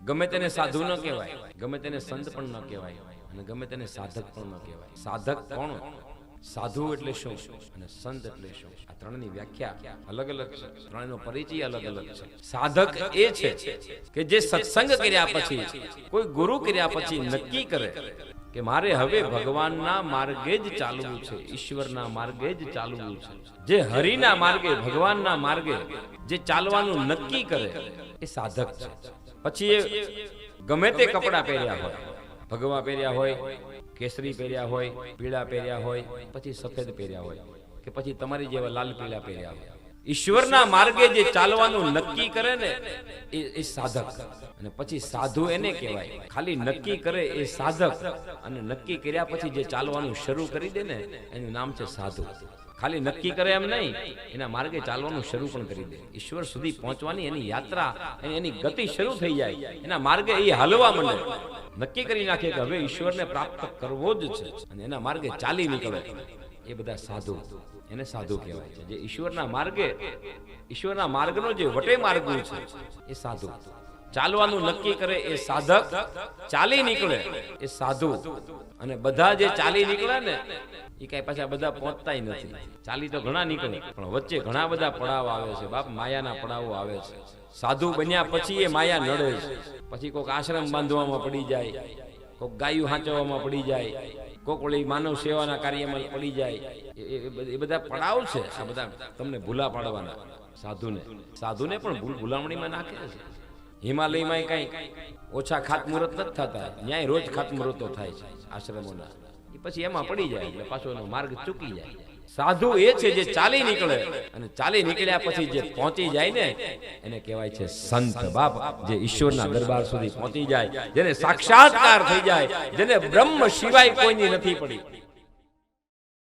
ગમે તેને સાધુ ન કહેવાય, ગમે તેને સંત પણ ન કહેવાય, અને ગમે તેને સાધક પણ ન કહેવાય. સાધક કોણ? સાધુ એટલે શું અને સંત એટલે શું? આ ત્રણની વ્યાખ્યા અલગ અલગ છે, ત્રણનો પરિચય અલગ અલગ છે. સાધક એ છે કે જે સત્સંગ કર્યા પછી, કોઈ ગુરુ કર્યા પછી નક્કી કરે કે મારે હવે ભગવાનના માર્ગે જ ચાલવું છે, ઈશ્વરના માર્ગે જ ચાલવું છે. જે હરિના માર્ગે, ભગવાનના માર્ગે જે ચાલવાનું નક્કી કરે એ સાધક છે. પછી એ ગમે તે કપડાં પહેર્યા હોય, ભગવા પહેર્યા હોય, કેસરી પહેર્યા હોય, પીળા પહેર્યા હોય, પછી સફેદ પહેર્યા હોય, કે પછી તમારી જેવા લાલ પીળા પહેર્યા હોય, ઈશ્વરના માર્ગે જે ચાલવાનું નક્કી કરે ને એ સાધક. અને પછી સાધુ એને કહેવાય. ખાલી નક્કી કરે એ સાધક, અને નક્કી કર્યા પછી જે ચાલવાનું શરૂ કરી દે ને એનું નામ છે સાધુ. ખાલી નક્કી કરે એમ નહીં, એના માર્ગે ચાલવાનું શરૂ પણ કરી દે. ઈશ્વર સુધી પહોંચવાની એની યાત્રા, એની ગતિ શરૂ થઈ જાય, એના માર્ગે એ હાલવા માંડે. નક્કી કરી નાખે કે હવે ઈશ્વરને પ્રાપ્ત કરવો જ છે, અને એના માર્ગે ચાલી નીકળે. એ બધા સાધુ, એને સાધુ કહેવાય છે. જે ઈશ્વરના માર્ગે, ઈશ્વરના માર્ગનો જે વટે માર્ગું છે એ સાધુ. ચાલવાનું નક્કી કરે એ સાધક, ચાલી નીકળે એ સાધુ. અને બધા જે ચાલી નીકળે ને એ કઈ પાછા બધા પહોંચતાય નથી. ચાલી તો ઘણા નીકળે, પણ વચ્ચે ઘણા બધા પડાવ આવે છે બાપ, માયાના પડાવો આવે છે. સાધુ બન્યા પછી એ માયા નડે છે. પછી કોઈક આશ્રમ બાંધવામાં પડી જાય, કોઈક ગાયું હાંચવામાં પડી જાય, કોઈક ઓલી માનવ સેવાના કાર્યમાં પડી જાય. એ બધા પડાવ છે. આ બધા તમને ભૂલા પાડવાના સાધુને પણ ભૂલામણીમાં નાખે છે. હિમાલયમાં કઈ ઓછા ખાતમુહૂર્ત નથી થતા, ન્યાય રોજ ખાતમુહૂર્તો થાય છે આશ્રમોના. એ પછી એમાં પડી જાય એટલે પાછો એનો માર્ગ ચૂકી જાય. સાધુ એ છે જે ચાલી નીકળે, અને ચાલી નીકળ્યા પછી જે પહોંચી જાય ને એને કહેવાય છે સંત બાપ. જે ઈશ્વરના દરબાર સુધી પહોંચી જાય, જેને સાક્ષાત્કાર થઈ જાય, જેને બ્રહ્મ સિવાય કોઈની નથી પડી.